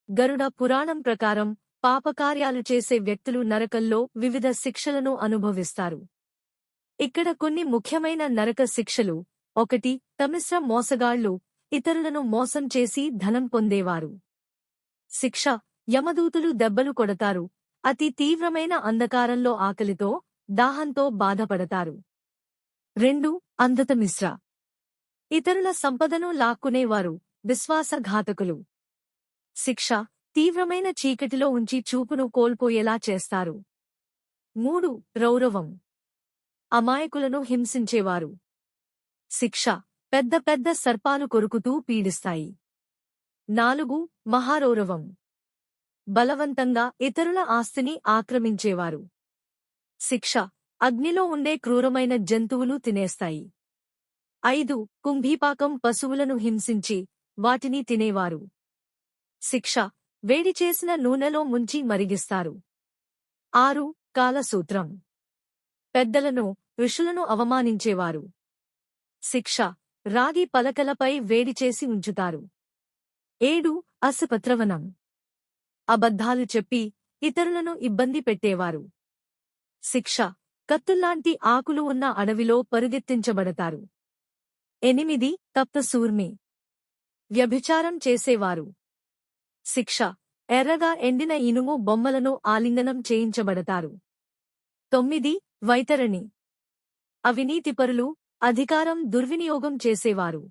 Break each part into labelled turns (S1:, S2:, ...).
S1: గరుడ పురాణం ప్రకారం పాపకార్యాలు చేసే వ్యక్తులు నరకంలో వివిధ శిక్షలను అనుభవిస్తారు. ఇక్కడ కొన్ని ముఖ్యమైన నరక శిక్షలు. 1. తమిశ్ర మోసగాళ్లు, ఇతరులను మోసం చేసి ధనం పొందేవారు. శిక్ష: యమదూతులు దెబ్బలు కొడతారు. అతి తీవ్రమైన అంధకారంలో ఆకలితో, దాహంతో బాధపడతారు. 2. అంధతమిశ్ర, ఇతరుల సంపదను లాక్కునేవారు, విశ్వాసఘాతకులు. శిక్ష: తీవ్రమైన చీకటిలో ఉంచి చూపును కోల్పోయేలా చేస్తారు. 3. రౌరవం, అమాయకులను హింసించేవారు. శిక్ష: పెద్ద పెద్ద సర్పాలు కొరుకుతూ పీడిస్తాయి. 4. మహారౌరవం, బలవంతంగా ఇతరుల ఆస్తిని ఆక్రమించేవారు. శిక్ష: అగ్నిలో ఉండే క్రూరమైన జంతువులు తినేస్తాయి. 5. కుంభీపాకం, పశువులను హింసించి వాటిని తినేవారు. శిక్ష: వేడిచేసిన నూనెలో ముంచి మరిగిస్తారు. 6. కాలసూత్రం, పెద్దలను, ఋషులను అవమానించేవారు. శిక్ష: రాగి పలకలపై వేడిచేసి ఉంచుతారు. 7. అసపత్రవనం, అబద్ధాలు చెప్పి ఇతరులను ఇబ్బంది పెట్టేవారు. శిక్ష: కత్తుల్లాంటి ఆకులు ఉన్న అడవిలో పరుగెత్తించబడతారు. 8. తప్తసూర్మి, వ్యభిచారం చేసేవారు. శిక్ష: ఎర్రగా ఎండిన ఇనుము బొమ్మలను ఆలింగనం చేయించబడతారు. 9. వైతరణి, అవినీతిపరులు, అధికారం దుర్వినియోగం చేసేవారు.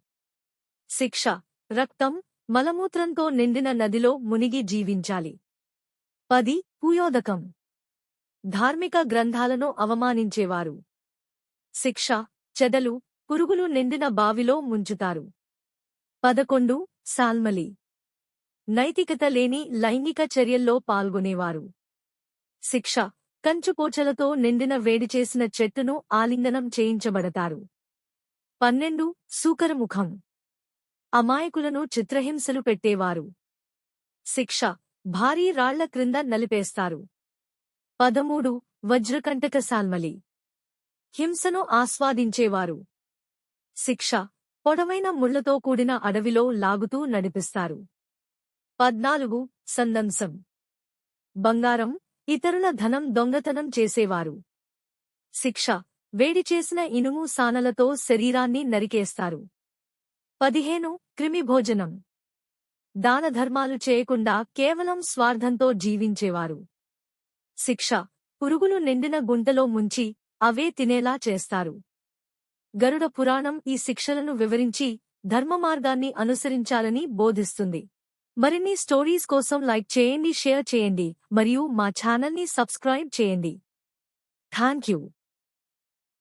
S1: శిక్ష: రక్తం, మలమూత్రంతో నిండిన నదిలో మునిగి జీవించాలి. 10. పూయోదకం, ధార్మిక గ్రంథాలను అవమానించేవారు. శిక్ష: చెదలు, పురుగులు నిండిన బావిలో ముంచుతారు. 11. సాల్మలి, నైతికత లేని లైంగిక చర్యల్లో పాల్గొనేవారు. శిక్ష: కంచుపోచలతో నిండిన వేడిచేసిన చెట్టును ఆలింగనం చేయించబడతారు. 12. సూకరముఖం, అమాయకులను చిత్రహింసలు పెట్టేవారు. శిక్ష: భారీ రాళ్ల క్రింద నలిపేస్తారు. 13. వజ్రకంటక సాల్మలి, హింసను ఆస్వాదించేవారు. శిక్ష: పొడవైన ముళ్లతో కూడిన అడవిలో లాగుతూ నడిపిస్తారు. 14. సందంసం, బంగారం, ఇతరుల ధనం దొంగతనం చేసేవారు. శిక్ష: వేడిచేసిన ఇనుము సానలతో శరీరాన్ని నరికేస్తారు. 15. క్రిమిభోజనం, దానధర్మాలు చేయకుండా కేవలం స్వార్థంతో జీవించేవారు. శిక్ష: పురుగులు నిండిన గుంటలో ముంచి అవే తినేలా చేస్తారు. గరుడ పురాణం ఈ శిక్షలను వివరించి ధర్మమార్గాన్ని అనుసరించాలని బోధిస్తుంది. మరిన్ని స్టోరీస్ కోసం లైక్ చేయండి, షేర్ చేయండి మరియు మా ఛానల్ని సబ్స్క్రైబ్ చేయండి. థాంక్యూ.